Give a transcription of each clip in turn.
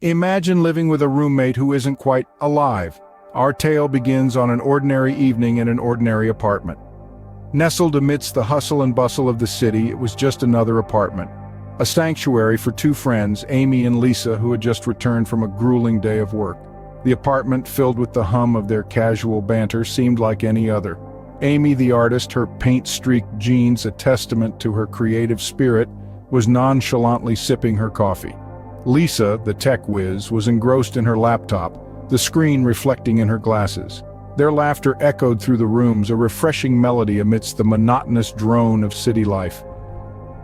Imagine living with a roommate who isn't quite alive. Our tale begins on an ordinary evening in an ordinary apartment. Nestled amidst the hustle and bustle of the city, it was just another apartment. A sanctuary for two friends, Amy and Lisa, who had just returned from a grueling day of work. The apartment, filled with the hum of their casual banter, seemed like any other. Amy, the artist, her paint-streaked jeans a testament to her creative spirit, was nonchalantly sipping her coffee. Lisa, the tech whiz, was engrossed in her laptop, the screen reflecting in her glasses. Their laughter echoed through the rooms, a refreshing melody amidst the monotonous drone of city life.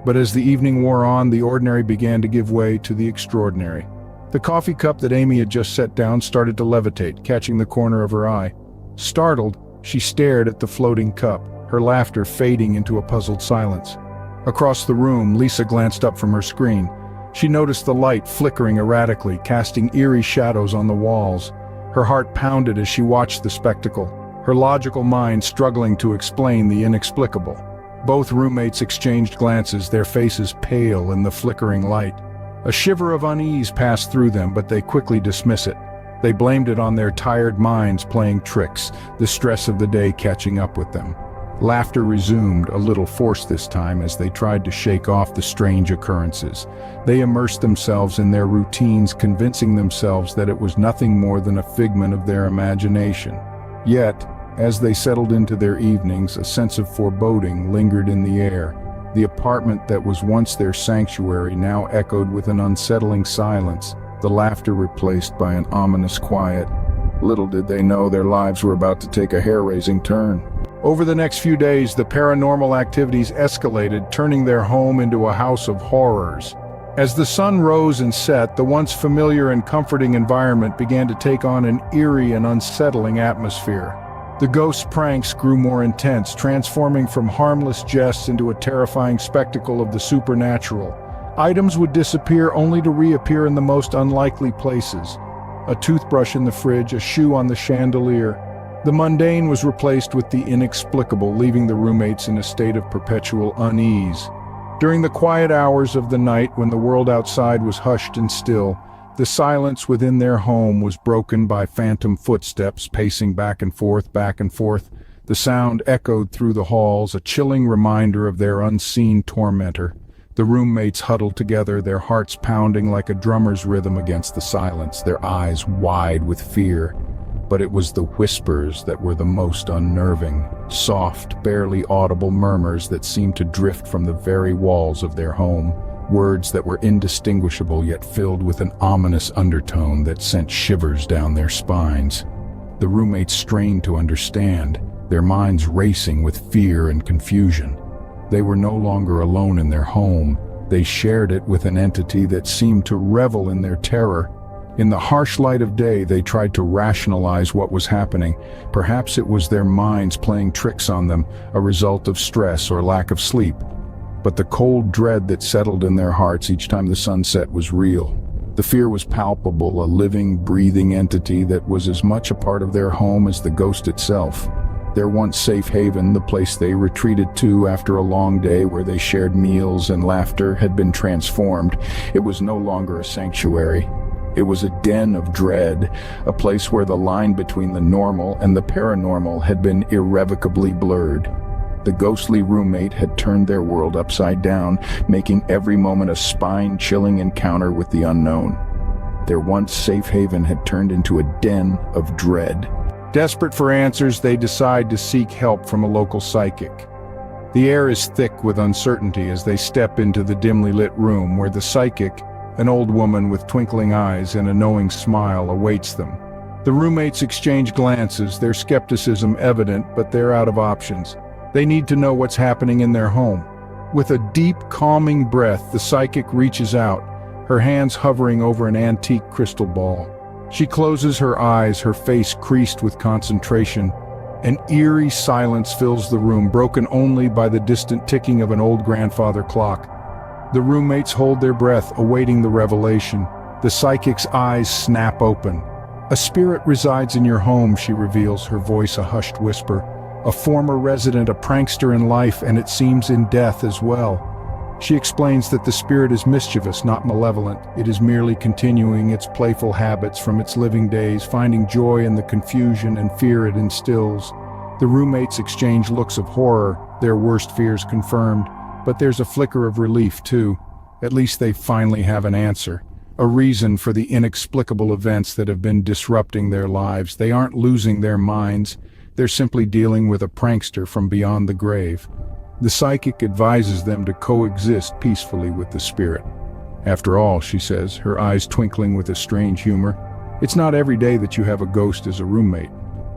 But as the evening wore on, the ordinary began to give way to the extraordinary. The coffee cup that Amy had just set down started to levitate, catching the corner of her eye. Startled, she stared at the floating cup, her laughter fading into a puzzled silence. Across the room, Lisa glanced up from her screen. She noticed the light flickering erratically, casting eerie shadows on the walls. Her heart pounded as she watched the spectacle, her logical mind struggling to explain the inexplicable. Both roommates exchanged glances, their faces pale in the flickering light. A shiver of unease passed through them, but they quickly dismissed it. They blamed it on their tired minds playing tricks, the stress of the day catching up with them. Laughter resumed, a little forced this time, as they tried to shake off the strange occurrences. They immersed themselves in their routines, convincing themselves that it was nothing more than a figment of their imagination. Yet, as they settled into their evenings, a sense of foreboding lingered in the air. The apartment that was once their sanctuary now echoed with an unsettling silence, the laughter replaced by an ominous quiet. Little did they know their lives were about to take a hair-raising turn. Over the next few days, the paranormal activities escalated, turning their home into a house of horrors. As the sun rose and set, the once familiar and comforting environment began to take on an eerie and unsettling atmosphere. The ghosts' pranks grew more intense, transforming from harmless jests into a terrifying spectacle of the supernatural. Items would disappear only to reappear in the most unlikely places. A toothbrush in the fridge, a shoe on the chandelier. The mundane was replaced with the inexplicable, leaving the roommates in a state of perpetual unease. During the quiet hours of the night, when the world outside was hushed and still, the silence within their home was broken by phantom footsteps pacing back and forth, back and forth. The sound echoed through the halls, a chilling reminder of their unseen tormentor. The roommates huddled together, their hearts pounding like a drummer's rhythm against the silence, their eyes wide with fear. But it was the whispers that were the most unnerving, soft, barely audible murmurs that seemed to drift from the very walls of their home, words that were indistinguishable yet filled with an ominous undertone that sent shivers down their spines. The roommates strained to understand, their minds racing with fear and confusion. They were no longer alone in their home. They shared it with an entity that seemed to revel in their terror. In the harsh light of day, they tried to rationalize what was happening. Perhaps it was their minds playing tricks on them, a result of stress or lack of sleep. But the cold dread that settled in their hearts each time the sun set was real. The fear was palpable, a living, breathing entity that was as much a part of their home as the ghost itself. Their once safe haven, the place they retreated to after a long day where they shared meals and laughter, had been transformed. It was no longer a sanctuary. It was a den of dread, a place where the line between the normal and the paranormal had been irrevocably blurred. The ghostly roommate had turned their world upside down, making every moment a spine-chilling encounter with the unknown. Their once safe haven had turned into a den of dread. Desperate for answers, they decide to seek help from a local psychic. The air is thick with uncertainty as they step into the dimly lit room where the psychic, an old woman with twinkling eyes and a knowing smile, awaits them. The roommates exchange glances, their skepticism evident, but they're out of options. They need to know what's happening in their home. With a deep, calming breath, the psychic reaches out, her hands hovering over an antique crystal ball. She closes her eyes, her face creased with concentration. An eerie silence fills the room, broken only by the distant ticking of an old grandfather clock. The roommates hold their breath, awaiting the revelation. The psychic's eyes snap open. "A spirit resides in your home," she reveals, her voice a hushed whisper. "A former resident, a prankster in life, and it seems in death as well." She explains that the spirit is mischievous, not malevolent. It is merely continuing its playful habits from its living days, finding joy in the confusion and fear it instills. The roommates exchange looks of horror, their worst fears confirmed, but there's a flicker of relief too. At least they finally have an answer, a reason for the inexplicable events that have been disrupting their lives. They aren't losing their minds, they're simply dealing with a prankster from beyond the grave. The psychic advises them to coexist peacefully with the spirit. After all, she says, her eyes twinkling with a strange humor, it's not every day that you have a ghost as a roommate.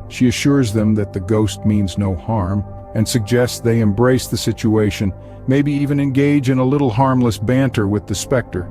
She assures them that the ghost means no harm, and suggests they embrace the situation, maybe even engage in a little harmless banter with the specter.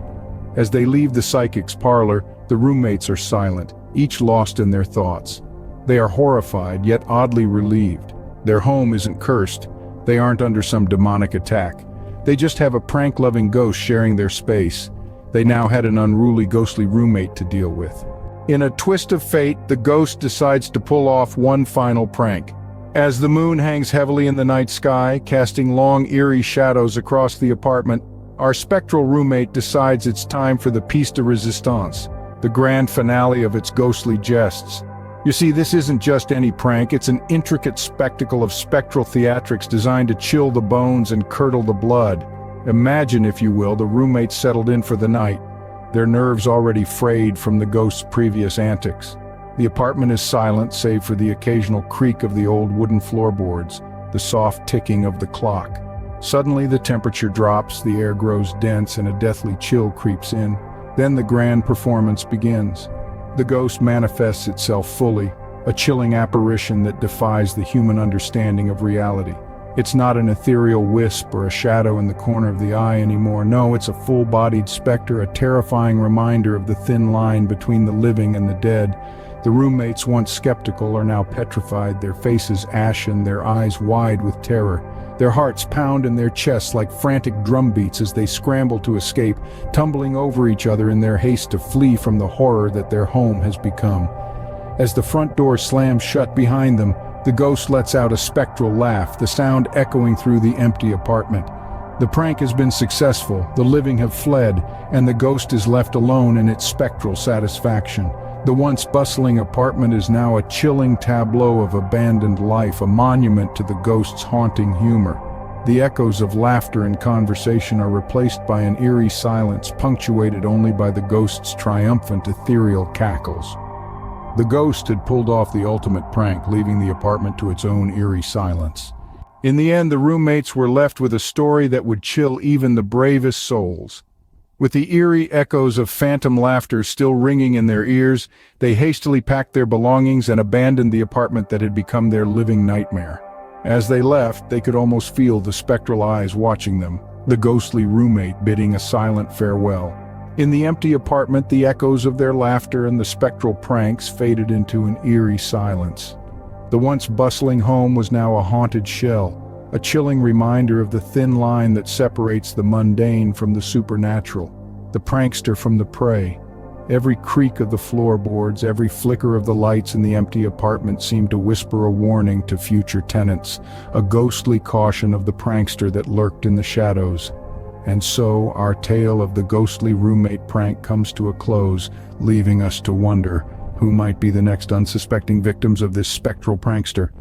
As they leave the psychic's parlor, the roommates are silent, each lost in their thoughts. They are horrified, yet oddly relieved. Their home isn't cursed. They aren't under some demonic attack. They just have a prank-loving ghost sharing their space. They now had an unruly, ghostly roommate to deal with. In a twist of fate, the ghost decides to pull off one final prank. As the moon hangs heavily in the night sky, casting long, eerie shadows across the apartment, our spectral roommate decides it's time for the piece de resistance, the grand finale of its ghostly jests. You see, this isn't just any prank, it's an intricate spectacle of spectral theatrics designed to chill the bones and curdle the blood. Imagine, if you will, the roommates settled in for the night, their nerves already frayed from the ghost's previous antics. The apartment is silent, save for the occasional creak of the old wooden floorboards, the soft ticking of the clock. Suddenly the temperature drops, the air grows dense, and a deathly chill creeps in. Then the grand performance begins. The ghost manifests itself fully, a chilling apparition that defies the human understanding of reality. It's not an ethereal wisp or a shadow in the corner of the eye anymore. No, it's a full-bodied specter, a terrifying reminder of the thin line between the living and the dead. The roommates, once skeptical, are now petrified, their faces ashen, their eyes wide with terror. Their hearts pound in their chests like frantic drum beats as they scramble to escape, tumbling over each other in their haste to flee from the horror that their home has become. As the front door slams shut behind them, the ghost lets out a spectral laugh, the sound echoing through the empty apartment. The prank has been successful, the living have fled, and the ghost is left alone in its spectral satisfaction. The once bustling apartment is now a chilling tableau of abandoned life, a monument to the ghost's haunting humor. The echoes of laughter and conversation are replaced by an eerie silence, punctuated only by the ghost's triumphant ethereal cackles. The ghost had pulled off the ultimate prank, leaving the apartment to its own eerie silence. In the end, the roommates were left with a story that would chill even the bravest souls. With the eerie echoes of phantom laughter still ringing in their ears, they hastily packed their belongings and abandoned the apartment that had become their living nightmare. As they left, they could almost feel the spectral eyes watching them, the ghostly roommate bidding a silent farewell. In the empty apartment, the echoes of their laughter and the spectral pranks faded into an eerie silence. The once bustling home was now a haunted shell, a chilling reminder of the thin line that separates the mundane from the supernatural, the prankster from the prey. Every creak of the floorboards, every flicker of the lights in the empty apartment seemed to whisper a warning to future tenants, a ghostly caution of the prankster that lurked in the shadows. And so our tale of the ghostly roommate prank comes to a close, leaving us to wonder who might be the next unsuspecting victims of this spectral prankster.